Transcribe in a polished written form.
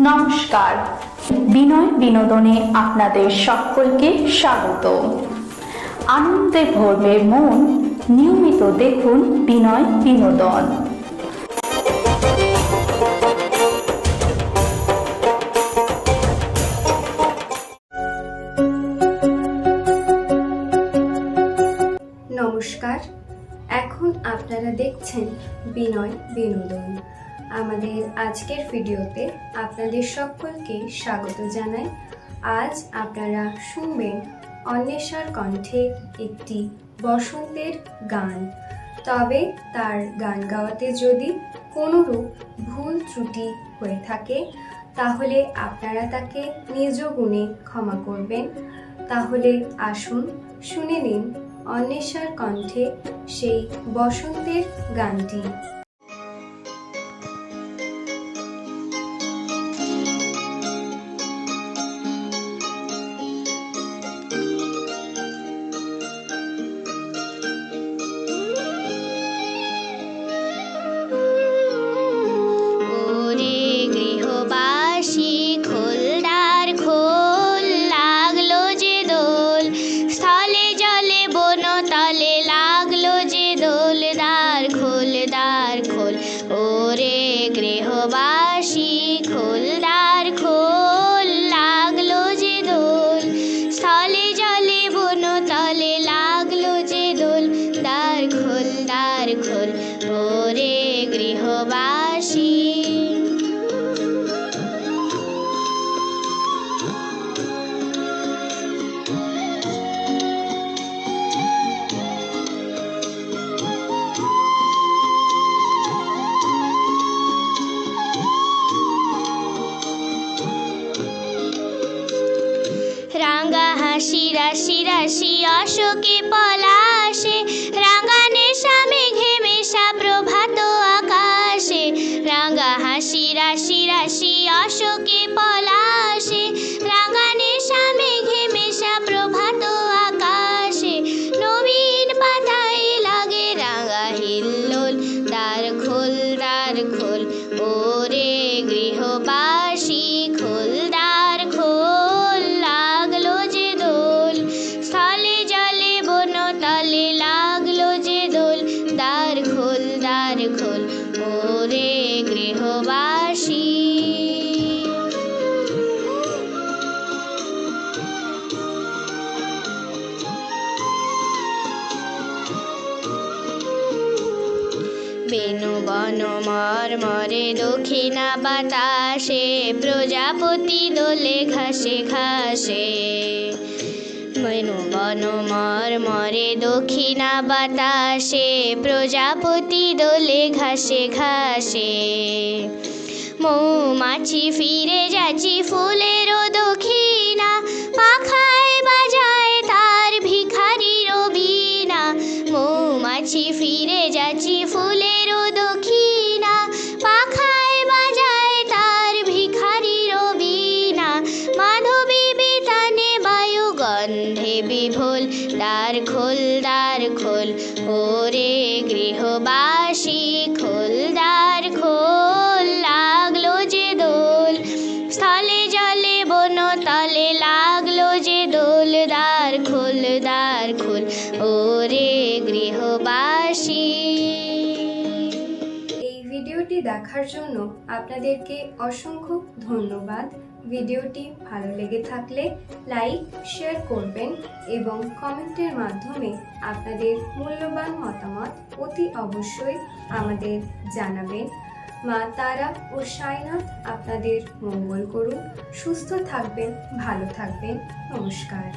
নমস্কার, বিনয় বিনোদনে আপনাদের সকলকে স্বাগত। আনন্দে ভরবে মন, নিয়মিত দেখুন বিনয় বিনোদন। নমস্কার, এখন আপনারা দেখছেন বিনয় বিনোদন। আমাদের আজকের ভিডিওতে আপনাদের সকলকে স্বাগত জানাই। আজ আপনারা শুনবেন অন্বেষার কণ্ঠে একটি বসন্তের গান। তবে তার গান গাওয়াতে যদি কোনোরূপ ভুল ত্রুটি হয়ে থাকে তাহলে আপনারা তাকে নিজ গুণে ক্ষমা করবেন। তাহলে আসুন শুনে নিন অন্বেষার কণ্ঠে সেই বসন্তের গানটি। ওরে গৃহবাসী খোল দ্বার খোল, লাগলো যে দোল, স্থলে জলে বন তলে লাগলো যে দোল, দ্বার খোল দ্বার খোল, ওরে গৃহবাসী। রাঙা হাসি রাশি রাশি অশোকে পলাশে, রাঙা নেশা মেঘে মেশা প্রভাত আকাশে। রাঙা হাসি রাশি রাশি অশোকে পলাশে, রাঙা নেশা মেঘে মেশা প্রভাত আকাশে। নবীন পাতায় লাগে রাঙা হিল্লোল, দ্বার খোল দ্বার খোল, ওরে গৃহবাসী খোল দ্বার খোল, লাগলো যে দোল, স্থলে জলে বন তলে লাগলো যে দোল, দ্বার খোল দ্বার খোল, ওরে গৃহবাসী। বেনু বন মর্মরে দক্ষিণা বাতাসে, প্রজাপতি দোলে ঘাসে ঘাসে। বেনু বন মর্মরে দক্ষিণা বাতাসে, প্রজাপতি দোলে ঘাসে ঘাসে। মৌমাছি ফিরে যাচ্ছি ফুলেরও দক্ষিণা, পাখায় বাজায় তার ভিখারির বীণা। মৌমাছি ফিরে যাচ্ছি ফুলেরও দক্ষিণা, পাখায় বাজায় তার ভিখারির বীণা। মাধবী বিতানে বায়ু গন্ধে বিভোল, দ্বার খোল দ্বার খোল, ওরে গৃহবাসী খোল দ্বার খোল, লাগলো যে দোল, স্থলে জলে বন তলে লাগলো যে দোল, দ্বার খোল দ্বার খোল, ওরে গৃহবাসী। এই ভিডিওটি দেখার জন্য আপনাদেরকে অসংখ্য ধন্যবাদ। ভিডিওটি ভালো লেগে থাকলে লাইক শেয়ার করবেন এবং কমেন্টের মাধ্যমে আপনাদের মূল্যবান মতামত অতি অবশ্যই আমাদের জানাবেন। মা তারা ও সাইনাথ আপনাদের মঙ্গল করুন। সুস্থ থাকবেন, ভালো থাকবেন। নমস্কার।